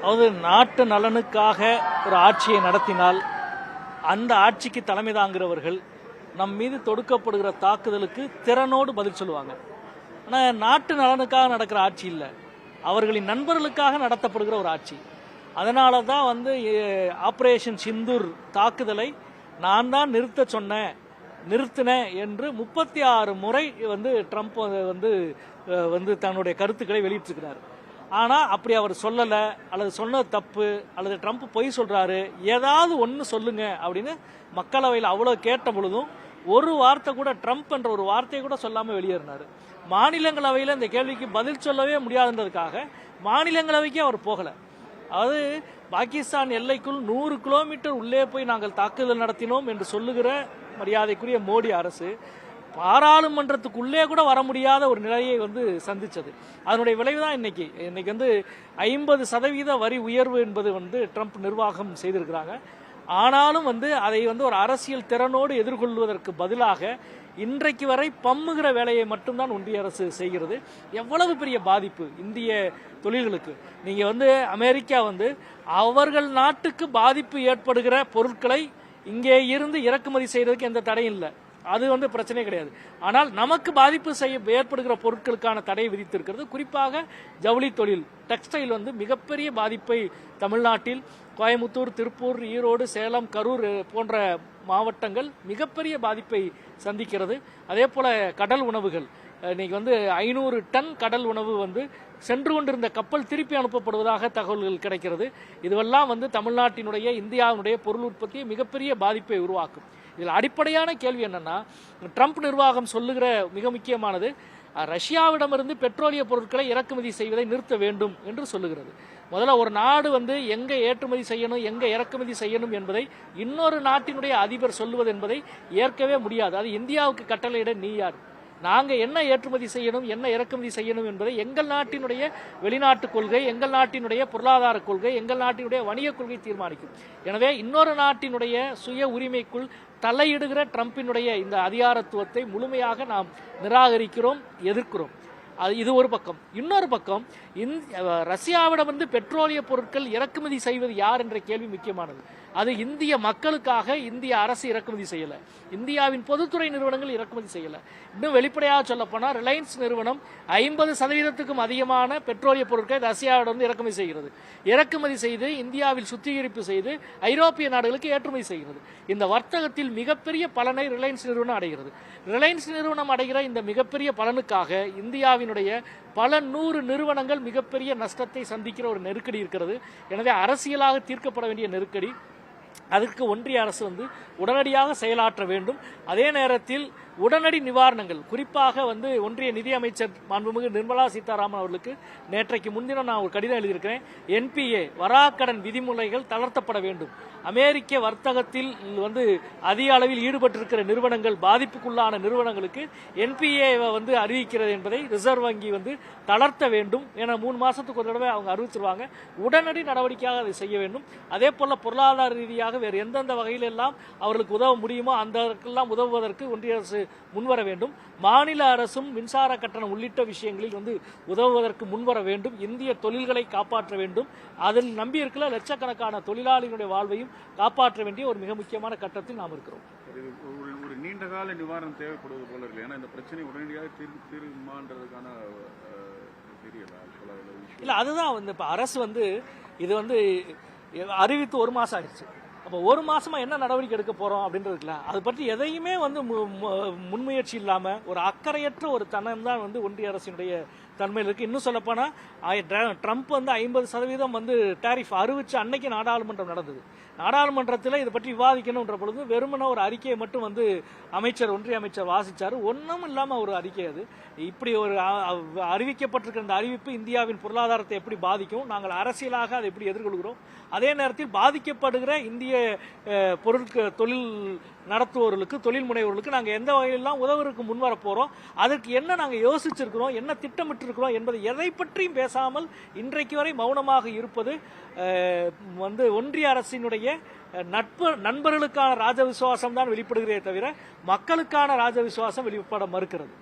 அதாவது நாட்டு நலனுக்காக ஒரு ஆட்சியை நடத்தினால் அந்த ஆட்சிக்கு தலைமை தாங்குகிறவர்கள் நம் மீது தொடுக்கப்படுகிற தாக்குதலுக்கு திறனோடு பதில் சொல்லுவாங்க. ஆனால் நாட்டு நலனுக்காக நடக்கிற ஆட்சி இல்லை, அவர்களின் நண்பர்களுக்காக நடத்தப்படுகிற ஒரு ஆட்சி. அதனால தான் ஆப்ரேஷன் சிந்தூர் தாக்குதலை நான் தான் நிறுத்தினேன் என்று 36 முறை ட்ரம்ப் தன்னுடைய கருத்துக்களை வெளியிட்டிருக்கிறார். ஆனால் அப்படி அவர் சொல்லலை, அல்லது சொன்னது தப்பு, அல்லது ட்ரம்ப் பொய் சொல்கிறாரு, ஏதாவது ஒன்று சொல்லுங்க அப்படின்னு மக்களவையில் அவ்வளோ கேட்ட பொழுதும் ஒரு வார்த்தை கூட, ட்ரம்ப் என்ற ஒரு வார்த்தையை கூட சொல்லாமல் வெளியேறினார். மாநிலங்களவையில் இந்த கேள்விக்கு பதில் சொல்லவே முடியாதுன்றதுக்காக மாநிலங்களவைக்கே அவர் போகலை. அதாவது பாகிஸ்தான் எல்லைக்குள் 100 கிலோமீட்டர் உள்ளே போய் நாங்கள் தாக்குதல் நடத்தினோம் என்று சொல்லுகிற மரியாதைக்குரிய மோடி அரசு பாராளுமன்றத்துக்குள்ளே கூட வர முடியாத ஒரு நிலையை சந்திச்சது. அதனுடைய விளைவு தான் இன்னைக்கு 50% வரி உயர்வு என்பது ட்ரம்ப் நிர்வாகம் செய்திருக்கிறாங்க. ஆனாலும் அதை ஒரு அரசியல் திறனோடு எதிர்கொள்வதற்கு பதிலாக இன்றைக்கு வரை பம்முகிற வேலையை மட்டும்தான் ஒன்றிய அரசு செய்கிறது. எவ்வளவு பெரிய பாதிப்பு இந்திய தொழில்களுக்கு. நீங்க அமெரிக்கா அவர்கள் நாட்டுக்கு பாதிப்பு ஏற்படுகிற பொருட்களை இங்கே இருந்து இறக்குமதி செய்யறதுக்கு எந்த தடையும் இல்லை, அது பிரச்சனை கிடையாது. ஆனால் நமக்கு பாதிப்பு ஏற்படுகிற பொருட்களுக்கான தடை விதித்திருக்கிறது. குறிப்பாக ஜவுளி தொழில், டெக்ஸ்டைல் மிகப்பெரிய பாதிப்பை தமிழ்நாட்டில் கோயமுத்தூர், திருப்பூர், ஈரோடு, சேலம், கரூர் போன்ற மாவட்டங்கள் மிகப்பெரிய பாதிப்பை சந்திக்கிறது. அதே போல கடல் உணவுகள், இன்னைக்கு 500 டன் கடல் உணவு சென்று கொண்டிருந்த கப்பல் திருப்பி அனுப்பப்படுவதாக தகவல்கள் கிடைக்கிறது. இதுவெல்லாம் தமிழ்நாட்டினுடைய, இந்தியாவினுடைய பொருள் உற்பத்தியை மிகப்பெரிய பாதிப்பை உருவாக்கும். இதில் அடிப்படையான கேள்வி என்னன்னா, ட்ரம்ப் நிர்வாகம் சொல்லுகிற மிக முக்கியமானது, ரஷ்யாவிடமிருந்து பெட்ரோலிய பொருட்களை இறக்குமதி செய்வதை நிறுத்த வேண்டும் என்று சொல்லுகிறது. முதல்ல ஒரு நாடு எங்க ஏற்றுமதி செய்யணும், எங்க இறக்குமதி செய்யணும் என்பதை இன்னொரு நாட்டினுடைய அதிபர் சொல்லுவது என்பதை ஏற்கவே முடியாது. அது இந்தியாவுக்கு கட்டளையிட நீ யார்? நாங்க என்ன ஏற்றுமதி செய்யணும், என்ன இறக்குமதி செய்யணும் என்பதை எங்கள் நாட்டினுடைய வெளிநாட்டு கொள்கை, எங்கள் நாட்டினுடைய பொருளாதார கொள்கை, எங்கள் நாட்டினுடைய வணிக கொள்கை தீர்மானிக்கும். எனவே இன்னொரு நாட்டினுடைய சுய உரிமைக்குள் தலையிடுகிற ட்ரம்பினுடைய இந்த அதிகாரத்துவத்தை முழுமையாக நாம் நிராகரிக்கிறோம், எதிர்க்கிறோம். இது ஒரு பக்கம். இன்னொரு பக்கம், ரஷ்யாவிடம் பெட்ரோலிய பொருட்கள் இறக்குமதி செய்வது யார் என்ற கேள்வி முக்கியமானது. அது இந்திய மக்களுக்காக இந்திய அரசு இறக்குமதி செய்யல, இந்தியாவின் பொதுத்துறை நிறுவனங்கள் இறக்குமதி செய்யல. இன்னும் வெளிப்படையாக சொல்ல போனால் ரிலையன்ஸ் நிறுவனம் 50%க்கும் அதிகமான பெட்ரோலிய பொருட்களை ரஷ்யாவிடம் இறக்குமதி செய்கிறது. இறக்குமதி செய்து இந்தியாவில் சுத்திகரிப்பு செய்து ஐரோப்பிய நாடுகளுக்கு ஏற்றுமதி செய்கிறது. இந்த வர்த்தகத்தில் மிகப்பெரிய பலனை ரிலையன்ஸ் நிறுவனம் அடைகிறது. ரிலையன்ஸ் நிறுவனம் அடைகிற இந்த மிகப்பெரிய பலனுக்காக இந்தியாவினுடைய பல 100 நிறுவனங்கள் மிகப்பெரிய நஷ்டத்தை சந்திக்கிற ஒரு நெருக்கடி இருக்கிறது. எனவே அரசியலாக தீர்க்கப்பட வேண்டிய நெருக்கடி, அதற்கு ஒன்றிய அரசு உடனடியாக செயலாற்ற வேண்டும். அதே நேரத்தில் உடனடி நிவாரணங்கள், குறிப்பாக ஒன்றிய நிதியமைச்சர் மாண்புமிகு நிர்மலா சீதாராமன் அவர்களுக்கு நேற்றைக்கு முன்தினம் நான் ஒரு கடிதம் எழுதியிருக்கிறேன். என்பிஏ வராக்கடன் விதிமுறைகள் தளர்த்தப்பட வேண்டும். அமெரிக்க வர்த்தகத்தில் அதிக அளவில் ஈடுபட்டிருக்கிற நிறுவனங்கள், பாதிப்புக்குள்ளான நிறுவனங்களுக்கு என்பிஏ அறிவிக்கிறது என்பதை ரிசர்வ் வங்கி தளர்த்த வேண்டும். ஏன்னா 3 மாசத்துக்கு ஒரு தடவை அவங்க அறிவிச்சிருவாங்க. உடனடி நடவடிக்கையாக அதை செய்ய வேண்டும். அதே போல பொருளாதார ரீதியாக வேறு எந்தெந்த வகையில் எல்லாம் அவர்களுக்கு உதவ முடியுமோ அந்த உதவுவதற்கு ஒன்றிய அரசு முன்வர வேண்டும். மாநில அரசும் மின்சார கட்டணம் உள்ளிட்ட விஷயங்களில் உதவுவதற்கு முன்வர வேண்டும். இந்திய தொழில்களை காப்பாற்ற வேண்டும். அதில் நம்பியிருக்கிற லட்சக்கணக்கான தொழிலாளிகளுடைய வாழ்வையும் காப்பாற்ற வேண்டிய ஒரு மிக முக்கியமான கட்டத்தில் நாம் இருக்கிறோம். ஒரு நீண்ட கால நிவாரணம் தேவைப்படுவது போல இருக்கு. ஏன்னா இந்த பிரச்சனை உடனடியாக தீர்மான்றதுக்கான இல்ல, அதுதான் இப்ப அரசு இது அறிவித்து 1 மாசம் ஆயிடுச்சு. அப்போ 1 மாசமா என்ன நடவடிக்கை எடுக்க போறோம் அப்படின்றதுல அதை பற்றி எதையுமே முன்முயற்சி இல்லாம ஒரு அக்கறையற்ற ஒரு தனம் தான் ஒன்றிய அரசினுடைய தன்மையில் இருக்கு. இன்னும் சொல்லப்போனா ட்ரம்ப் 50% டாரிஃப் அறிவிச்சு அன்னைக்கு நாடாளுமன்றம் நடந்தது. நாடாளுமன்றத்தில் இதை பற்றி விவாதிக்கணும்ன்ற பொழுது வெறுமன ஒரு அறிக்கையை மட்டும் ஒன்றிய அமைச்சர் வாசிச்சாரு. ஒன்றும் இல்லாம ஒரு அறிக்கை. அது இப்படி ஒரு அறிவிக்கப்பட்டிருக்கிற இந்த அறிவிப்பு இந்தியாவின் பொருளாதாரத்தை எப்படி பாதிக்கும், நாங்கள் அரசியலாக அதை எப்படி எதிர்கொள்கிறோம், அதே நேரத்தில் பாதிக்கப்படுகிற இந்திய தொழில் நடத்துவோர்களுக்கு, தொழில் முனைவோர்களுக்கு நாங்கள் எந்த வகையிலாம் உதவுறதுக்கு முன்வர போறோம், அதற்கு என்ன நாங்கள் யோசிச்சிருக்கிறோம், என்ன திட்டமிட்டு இருக்கிறோம் என்பதை எதை பற்றியும் பேசாமல் இன்றைக்கு வரை மௌனமாக இருப்பது ஒன்றிய அரசினுடைய நண்பர்களுக்கான ராஜ விசுவாசம் தான் வெளிப்படுகிறதே தவிர மக்களுக்கான ராஜ விசுவாசம் வெளிப்பட மறுக்கிறது.